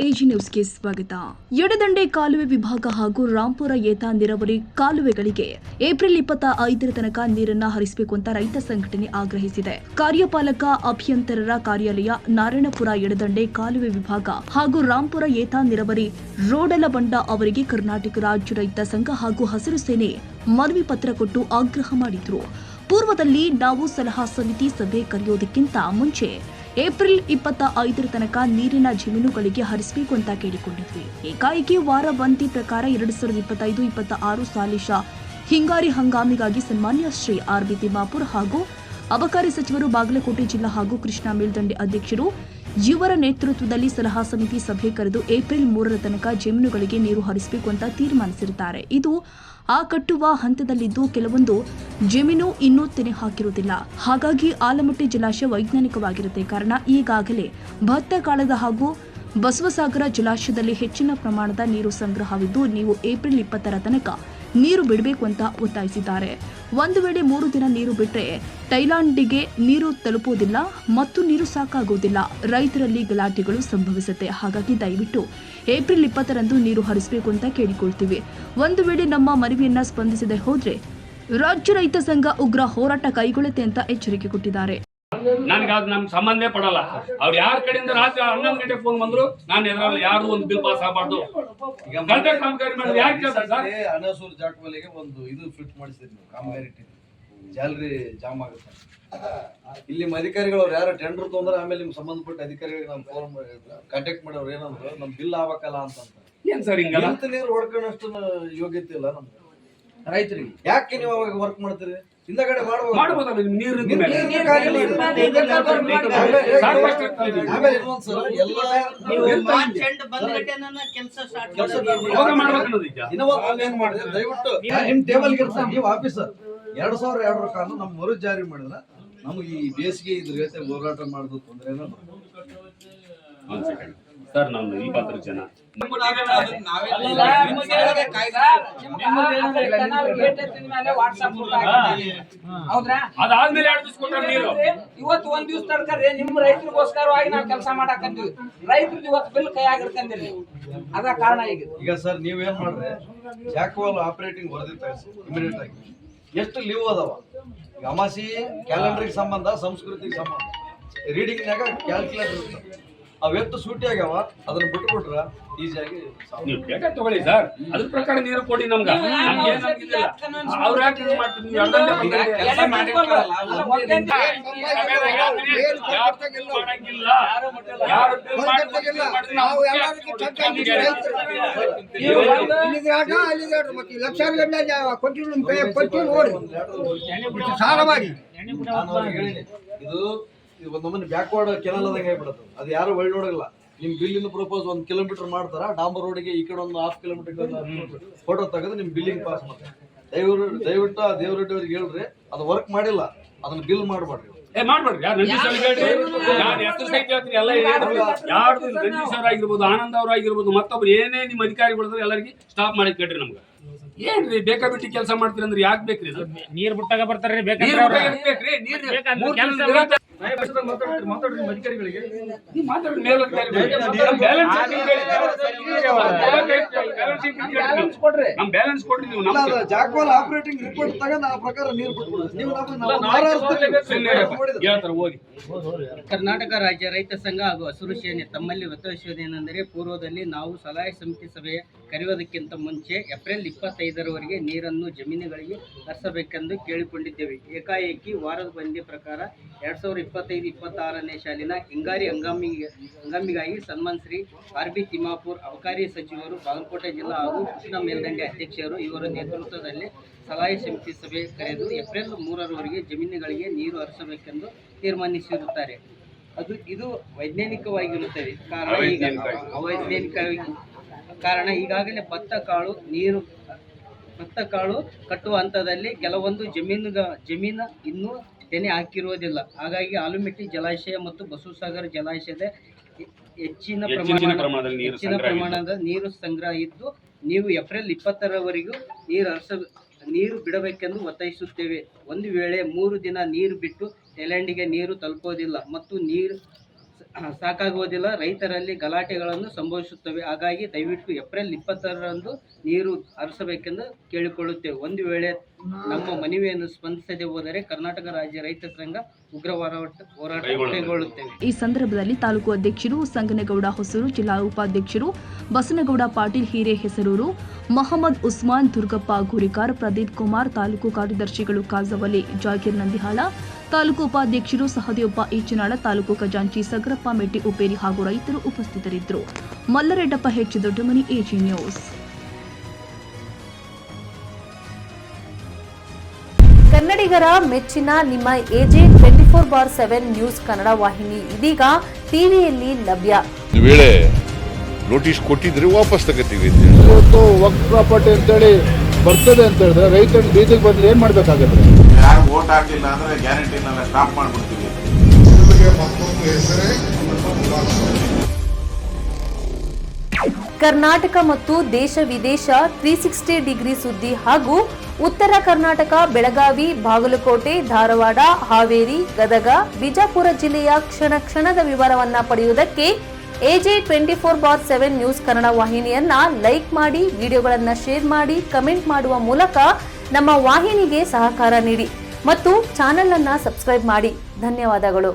AG ನ್ಯೂಸ್ಗೆ ಸ್ವಾಗತ. ಎಡದಂಡೆ ಕಾಲುವೆ ವಿಭಾಗ ಹಾಗೂ ರಾಂಪುರ ಏತ ನೀರಾವರಿ ಕಾಲುವೆಗಳಿಗೆ ಏಪ್ರಿಲ್ 25ರ ತನಕ ನೀರನ್ನು ಹರಿಸಬೇಕು ಅಂತ ರೈತ ಸಂಘಟನೆ ಆಗ್ರಹಿಸಿದೆ. ಕಾರ್ಯಪಾಲಕ ಅಭಿಯಂತರರ ಕಾರ್ಯಾಲಯ, ನಾರಾಯಣಪುರ ಎಡದಂಡೆ ಕಾಲುವೆ ವಿಭಾಗ ಹಾಗೂ ರಾಂಪುರ ಏತ ನೀರಾವರಿ ರೋಡಲಬಂಡ ಅವರಿಗೆ ಕರ್ನಾಟಕ ರಾಜ್ಯ ರೈತ ಸಂಘ ಹಾಗೂ ಹಸಿರು ಸೇನೆ ಮನವಿ ಪತ್ರ ಕೊಟ್ಟು ಆಗ್ರಹ ಮಾಡಿದ್ರು. ಪೂರ್ವದಲ್ಲಿ ನಾವು ಸಲಹಾ ಸಮಿತಿ ಸಭೆ ಕರೆಯೋದಕ್ಕಿಂತ ಮುಂಚೆ ಏಪ್ರಿಲ್ 25ರ ತನಕ ನೀರಿನ ಜಮೀನುಗಳಿಗೆ ಹರಿಸಬೇಕು ಅಂತ ಕೇಳಿಕೊಂಡಿದ್ವಿ. ಏಕಾಏಕಿ ವಾರಬಂದಿ ಪ್ರಕಾರ 2025-26 ಸಾಲಿಶ ಹಿಂಗಾರಿ ಹಂಗಾಮಿಗಾಗಿ ಸನ್ಮಾನ್ಯ ಶ್ರೀ ಆರ್.ಬಿ. ತಿಮ್ಮಾಪುರ್ ಹಾಗೂ ಅಬಕಾರಿ ಸಚಿವರು, ಬಾಗಲಕೋಟೆ ಜಿಲ್ಲಾ ಹಾಗೂ ಕೃಷ್ಣಾ ಮೇಲ್ದಂಡೆ ಅಧ್ಯಕ್ಷರು ಇವರ ನೇತೃತ್ವದಲ್ಲಿ ಸಲಹಾ ಸಮಿತಿ ಸಭೆ ಕರೆದು ಏಪ್ರಿಲ್ 3ರ ತನಕ ಜಮೀನುಗಳಿಗೆ ನೀರು ಹರಿಸಬೇಕು ಅಂತ ತೀರ್ಮಾನಿಸಿರುತ್ತಾರೆ. ಇದು ಆ ಕಟ್ಟುವ ಹಂತದಲ್ಲಿದ್ದು ಕೆಲವೊಂದು ಜಮೀನು ಇನ್ನೂ ತೆನೆ ಹಾಕಿರುವುದಿಲ್ಲ. ಹಾಗಾಗಿ ಆಲಮಟ್ಟಿ ಜಲಾಶಯ ವೈಜ್ಞಾನಿಕವಾಗಿರುತ್ತೆ. ಕಾರಣ ಈಗಾಗಲೇ ಭತ್ತ ಕಾಳದ ಹಾಗೂ ಬಸವಸಾಗರ ಜಲಾಶಯದಲ್ಲಿ ಹೆಚ್ಚಿನ ಪ್ರಮಾಣದ ನೀರು ಸಂಗ್ರಹವಿದ್ದು ನೀವು ಏಪ್ರಿಲ್ 20ರ ತನಕ ನೀರು ಬಿಡಬೇಕು ಅಂತ ಒತ್ತಾಯಿಸಿದ್ದಾರೆ. ಒಂದು ವೇಳೆ 3 ದಿನ ನೀರು ಬಿಟ್ಟರೆ ಥೈಲಾಂಡಿಗೆ ನೀರು ತಲುಪುವುದಿಲ್ಲ ಮತ್ತು ನೀರು ಸಾಕಾಗುವುದಿಲ್ಲ. ರೈತರಲ್ಲಿ ಗಲಾಟೆಗಳು ಸಂಭವಿಸುತ್ತೆ. ಹಾಗಾಗಿ ದಯವಿಟ್ಟು ಏಪ್ರಿಲ್ 20ರಂದು ನೀರು ಹರಿಸಬೇಕು ಅಂತ ಕೇಳಿಕೊಳ್ತೀವಿ. ಒಂದು ವೇಳೆ ನಮ್ಮ ಮನವಿಯನ್ನ ಸ್ಪಂದಿಸದೆ ಹೋದ್ರೆ ರಾಜ್ಯ ರೈತ ಸಂಘ ಉಗ್ರ ಹೋರಾಟ ಕೈಗೊಳ್ಳುತ್ತೆ ಅಂತ ಎಚ್ಚರಿಕೆ ಕೊಟ್ಟಿದ್ದಾರೆ. ನನಗೆ ಅದು ನಮ್ಗೆ ಸಂಬಂಧ ಪಡಲ್ಲ. ಅವ್ರು ಯಾರ ಕಡೆಯಿಂದ ರಾತ್ರಿ 11 ಗಂಟೆ ಫೋನ್ ಬಂದ್ರು ನಾನು ಎದುರಲ್ಲಿ ಯಾರು ಒಂದು ಬಿಲ್ ಪಾಸ್ ಆಗಬಾರ್ದು. ಅನಸೂರು ಜಾಕವಲ್ಲಿಗೆ ಒಂದು ಇದು ಫಿಟ್ ಮಾಡಿಸಿದ್ರಿ ನೀವು, ಕಾಮಗಾರಿ ಜಾಲರಿ ಜಾಮ್ ಆಗುತ್ತೆ. ಇಲ್ಲಿ ಅಧಿಕಾರಿಗಳು ಅವ್ರು ಯಾರು ಟೆಂಡರ್ ತೊಂದ್ರೆ ಆಮೇಲೆ ನಿಮ್ಗೆ ಸಂಬಂಧಪಟ್ಟ ಅಧಿಕಾರಿಗಳಿಗೆ ನಾವು ಫೋನ್ ಕಾಂಟ್ಯಾಕ್ಟ್ ಮಾಡೋರು ಏನಂದ್ರೆ ನಮ್ ಬಿಲ್ ಆಗ್ಬೇಕಲ್ಲ ಅಂತ ಏನ್ ಸರ್ ಹಿಂಗಲ್ಲ ನೀರು ಹೊಡ್ಕೊಳ್ಳೋಷ್ಟು ಯೋಗ್ಯತೆ ಇಲ್ಲ ನಮ್ಗೆ ರೈತರಿಗೆ. ಯಾಕೆ ನೀವು ಅವಾಗ ವರ್ಕ್ ಮಾಡ್ತೀರಿ? ಹಿಂದಗಡೆ ಮಾಡ್ಬೋದಲ್ಲ ನೀರು ದಯವಿಟ್ಟು ನಿಮ್ ಟೇಬಲ್ ನೀವು ಆಫೀಸರ್ 2002 ಕಾಲ ನಮ್ ಮರು ಜಾರಿ ಮಾಡಿದ್ರ ನಮ್ಗೆ ಈ ಬೇಸಿಗೆ ಇದ್ರ ಜೊತೆ ಹೋರಾಟ ಮಾಡೋದು ತೊಂದ್ರೆ ಸರ್. ನಾವು 20 ಜನ ಅದಾದ್ಮೇಲೆ 2 ದಿವಸ ಕೊಟ್ಟಾರ ನೀರು. ಇವತ್ತು 1 ದಿವಸ ತಡ್ಕರ್ರಿ. ನಿಮ್ ರೈತರಿಗೋಸ್ಕರವಾಗಿ ನಾವು ಕೆಲಸ ಮಾಡಾಕಂತೀವಿ. ರೈತರಿಗೆ ಇವತ್ತು ಬಿಲ್ ಕೈಯಾಗಿರ್ಕಂದಿರಿ. ಅದ ಕಾರಣ ಈಗ ಸರ್ ನೀವೇನ್ ಮಾಡ್ರಿ, ಜಾಕ್ವಾಲ್ ಆಪರೇಟಿಂಗ್ ವರದಿ ಇಮಿಡಿಯೇಟ್ ಆಗಿ ಎಷ್ಟು ಲೀವ್ ಅದಾವ, ಅಮಾಸಿ ಕ್ಯಾಲೆಂಡರ್ಗೆ ಸಂಬಂಧ, ಸಂಸ್ಕೃತಿಗೆ ಸಂಬಂಧ, ರೀಡಿಂಗ್ನಾಗ ಕ್ಯಾಲ್ಕುಲೇಟರ್ ಇರ್ತದೆ. ಅವೆಷ್ಟು ಸೂಟಿ ಆಗ್ಯಾವ ಅದನ್ನ ಬಿಟ್ಟುಕೊಟ್ರ ಈಸಿಯಾಗಿ ನೀವು ಬೇಕಾ ತಗೊಳ್ಳಿ ಸರ್. ಅದ್ರ ಪ್ರಕಾರ ನೀರು ಕೊಡಿ ನಮ್ಗೆ. ಅವ್ರ ಯಾಕೆ ಮಾಡ್ತೀವಿ ಇದು ಒಂದೊಮ್ಮೆ ಬ್ಯಾಕ್ವರ್ಡ್ ಕೆನಲ್ ಆದಂಗೆ ಆಗ್ಬಿಡುತ್ತೆ. ಅದು ಯಾರು ಒಳ್ಳೆ ನೋಡಲ್ಲ. ನಿಮ್ ಬಿಲ್ಲಿನ ಪ್ರಪೋಸ್ 1 ಕಿಲೋಮೀಟರ್ ಮಾಡ್ತಾರ, ಡಾಂಬರ್ ರೋಡಿಗೆ ಈ ಕಡೆ ಒಂದು 1/2 ಕಿಲೋಮೀಟರ್ ಫೋಟೋ ತೆಗೆದು ನಿಮ್ ಬಿಲ್ಲಿಂಗ್ ಪಾಸ್ ಮಾಡ್ತಾರೆ. ದಯವಿಟ್ಟು ಆ ದೇವರೆಡ್ಡಿ ಅವ್ರಿಗೆ ಹೇಳ್ರಿ, ಅದು ವರ್ಕ್ ಮಾಡಿಲ್ಲ ಅದನ್ನ ಬಿಲ್ ಮಾಡ್ಬೇಡ್ರಿ. ಮಾಡ್ಬೇಡ್ರಿ. ನಾನು ಹೆಸರು ಸಹಿತ ಹೇಳ್ತೀನಿ. ಎಲ್ಲ ಯಾರ್ದು ರಂಜಿತ್ ಸರ್ ಆಗಿರ್ಬೋದು, ಆನಂದ್ ಅವ್ರ ಆಗಿರ್ಬೋದು, ಮತ್ತೊಬ್ರು ಏನೇ ನಿಮ್ ಅಧಿಕಾರಿಗಳು ಎಲ್ಲರಿಗೆ ಸ್ಟಾಪ್ ಮಾಡಿ ಕೇಳ್ರಿ. ನಮ್ಗೆ ಏನ್ರಿ ಬೇಕಾ ಬಿಟ್ಟು ಕೆಲಸ ಮಾಡ್ತೀರಿ ಅಂದ್ರೆ ಯಾಕೆ ಬೇಕ್ರಿ? ನೀರ್ ಬಿಟ್ಟಾಗ ಬರ್ತಾರ್ರಿ. ಬೇಕ್ರಿ ಮಾತಾಡ್ರಿ ಅಧಿಕಾರಿಗಳಿಗೆ. ಬ್ಯಾಲೆನ್ಸ್ ಕೊಡ್ರಿ ನೀವು. ಜಾಕ್ವಾಲ್ ಆಪರೇಟಿಂಗ್ ರಿಪೋರ್ಟ್ ತಗೊಂಡು ಆ ಪ್ರಕಾರ ನೀರು ಬಿಟ್ಬಿಡ್ರಿ. ಕರ್ನಾಟಕ ರಾಜ್ಯ ರೈತ ಸಂಘ ಹಾಗೂ ಹಸಿರು ಸೇನೆ ತಮ್ಮಲ್ಲಿ ಒತ್ತಾಯಿಸುವುದೇನೆಂದರೆ, ಪೂರ್ವದಲ್ಲಿ ನಾವು ಸಲಹಾ ಸಮಿತಿ ಸಭೆ ಕರೆಯುವುದಕ್ಕಿಂತ ಮುಂಚೆ ಏಪ್ರಿಲ್ 25ರವರೆಗೆ ನೀರನ್ನು ಜಮೀನುಗಳಿಗೆ ಹರಿಸಬೇಕೆಂದು ಕೇಳಿಕೊಂಡಿದ್ದೇವೆ. ಏಕಾಏಕಿ ವಾರದ ಬಂದಿ ಪ್ರಕಾರ 2025-26ನೇ ಸಾಲಿನ ಹಿಂಗಾರಿ ಹಂಗಾಮಿಗಾಗಿ ಸನ್ಮಾನ್ ಶ್ರೀ ಆರ್.ಬಿ. ತಿಮ್ಮಾಪುರ್, ಅಬಕಾರಿ ಸಚಿವರು, ಬಾಗಲಕೋಟೆ ಜಿಲ್ಲಾ ಹಾಗೂ ಕೃಷ್ಣಾ ಮೇಲ್ದಂಡೆ ಅಧ್ಯಕ್ಷರು ಇವರ ನೇತೃತ್ವದಲ್ಲಿ ಸಲಹಾ ಸಮಿತಿ ಸಭೆ ಕರೆದು ಏಪ್ರಿಲ್ 3ರವರೆಗೆ ಜಮೀನುಗಳಿಗೆ ನೀರು ಹರಿಸಬೇಕೆಂದು ತೀರ್ಮಾನಿಸಿರುತ್ತಾರೆ. ಇದು ವೈಜ್ಞಾನಿಕವಾಗಿರುತ್ತದೆ. ಕಾರಣ ಈಗಾಗಲೇ ಭತ್ತ ಕಾಳು ಕಟ್ಟುವ ಹಂತದಲ್ಲಿ ಕೆಲವೊಂದು ಜಮೀನು ಇನ್ನೂ ತೆನೆ ಹಾಕಿರುವುದಿಲ್ಲ. ಹಾಗಾಗಿ ಆಲಮಟ್ಟಿ ಜಲಾಶಯ ಮತ್ತು ಬಸವಸಾಗರ ಜಲಾಶಯದ ಹೆಚ್ಚಿನ ಪ್ರಮಾಣದ ನೀರು ಸಂಗ್ರಹ ಇದ್ದು ನೀವು ಏಪ್ರಿಲ್ 20ರವರೆಗೂ ನೀರು ಬಿಡಬೇಕೆಂದು ಒತ್ತಾಯಿಸುತ್ತೇವೆ. ಒಂದು ವೇಳೆ 3 ದಿನ ನೀರು ಬಿಟ್ಟು ಥೈಲ್ಯಾಂಡಿಗೆ ನೀರು ತಲುಪುವುದಿಲ್ಲ ಮತ್ತು ಸಾಕಾಗುವುದಿಲ್ಲ. ರೈತರಲ್ಲಿ ಗಲಾಟೆಗಳನ್ನು ಸಂಭವಿಸುತ್ತವೆ. ಹಾಗಾಗಿ ದಯವಿಟ್ಟು ಏಪ್ರಿಲ್ 20ರಂದು ನೀರು ಹರಿಸಬೇಕೆಂದು ಕೇಳಿಕೊಳ್ಳುತ್ತೇವೆ. ಒಂದು ವೇಳೆ ನಮ್ಮ ಮನವಿಯನ್ನು ಸ್ಪಂದಿಸದೆ ಹೋದರೆ ಕರ್ನಾಟಕ ರಾಜ್ಯ ರೈತ ಸಂಘ ಉಗ್ರ ಹೋರಾಟ ಕೈಗೊಳ್ಳುತ್ತೇವೆ. ಈ ಸಂದರ್ಭದಲ್ಲಿ ತಾಲೂಕು ಅಧ್ಯಕ್ಷರು ಸಂಗನಗೌಡ ಹೊಸೂರು, ಜಿಲ್ಲಾ ಉಪಾಧ್ಯಕ್ಷರು ಬಸನಗೌಡ ಪಾಟೀಲ್ ಹಿರೇಹೆಸರೂರು, ಮೊಹಮ್ಮದ್ ಉಸ್ಮಾನ್, ದುರ್ಗಪ್ಪ ಗುರಿಕಾರ್, ಪ್ರದೀಪ್ ಕುಮಾರ್, ತಾಲೂಕು ಕಾರ್ಯದರ್ಶಿಗಳು ಕಾಜವಲಿ, ಜಾಗೀರ್ ನಂದಿಹಾಳ, ತಾಲೂಕು ಉಪಾಧ್ಯಕ್ಷರು ಸಹದೇವಪ್ಪ ಈಚನಾಳ, ತಾಲೂಕು ಖಜಾಂಚಿ ಸಗರಪ್ಪ ಮೆಟ್ಟಿ ಉಪೇರಿ ಹಾಗೂ ರೈತರು ಉಪಸ್ಥಿತರಿದ್ದರು. ಮಲ್ಲರೆಡ್ಡಪ್ಪ ಹೆಚ್ಚು ದೊಡ್ಡಮನಿ, ಎಜಿ ನ್ಯೂಸ್. ಕನ್ನಡಿಗರ ಮೆಚ್ಚಿನ ನಿಮ್ಮ ಎಜೆ 24/7 ನ್ಯೂಸ್ ಕನ್ನಡ ವಾಹಿನಿ ಇದೀಗ ಟಿವಿಯಲ್ಲಿ ಲಭ್ಯ. ಒಂದು ವೇಳೆ ನೋಟಿಸ್ ಕೊಟ್ಟಿದ್ರೆ ವಾಪಸ್ ತಗೋತೀವಿ. ಇವತ್ತು ವಕ್ಫ್ ಪ್ರಾಪರ್ಟಿ ಅಂತೇಳಿ ಬರ್ತದೆ ಅಂತ ಹೇಳಿದ್ರೆ ರೈತರು ಬೀದಿಗೆ ಬಂದ್ರೆ ಏನ್ ಮಾಡ್ಬೇಕಾಗತ್ತೆ? ಯಾರು ವೋಟ್ ಹಾಕಿಲ್ಲ ಅಂದ್ರೆ ಗ್ಯಾರಂಟಿನೆಲ್ಲ ಸ್ಟಾಪ್ ಮಾಡ್ಬಿಡ್ತೀವಿ. ಕರ್ನಾಟಕ ಮತ್ತು ದೇಶ ವಿದೇಶ 360 ಡಿಗ್ರಿ ಸುದ್ದಿ ಹಾಗೂ ಉತ್ತರ ಕರ್ನಾಟಕ, ಬೆಳಗಾವಿ, ಬಾಗಲಕೋಟೆ, ಧಾರವಾಡ, ಹಾವೇರಿ, ಗದಗ, ಬಿಜಾಪುರ ಜಿಲ್ಲೆಯ ಕ್ಷಣ ಕ್ಷಣದ ವಿವರವನ್ನ ಪಡೆಯುವುದಕ್ಕೆ ಎಜೆ 24/7 ನ್ಯೂಸ್ ಕನ್ನಡ ವಾಹಿನಿಯನ್ನ ಲೈಕ್ ಮಾಡಿ, ವಿಡಿಯೋಗಳನ್ನ ಶೇರ್ ಮಾಡಿ, ಕಮೆಂಟ್ ಮಾಡುವ ಮೂಲಕ ನಮ್ಮ ವಾಹಿನಿಗೆ ಸಹಕಾರ ನೀಡಿ ಮತ್ತು ಚಾನೆಲ್ ಅನ್ನ ಸಬ್ಸ್ಕ್ರೈಬ್ ಮಾಡಿ. ಧನ್ಯವಾದಗಳು.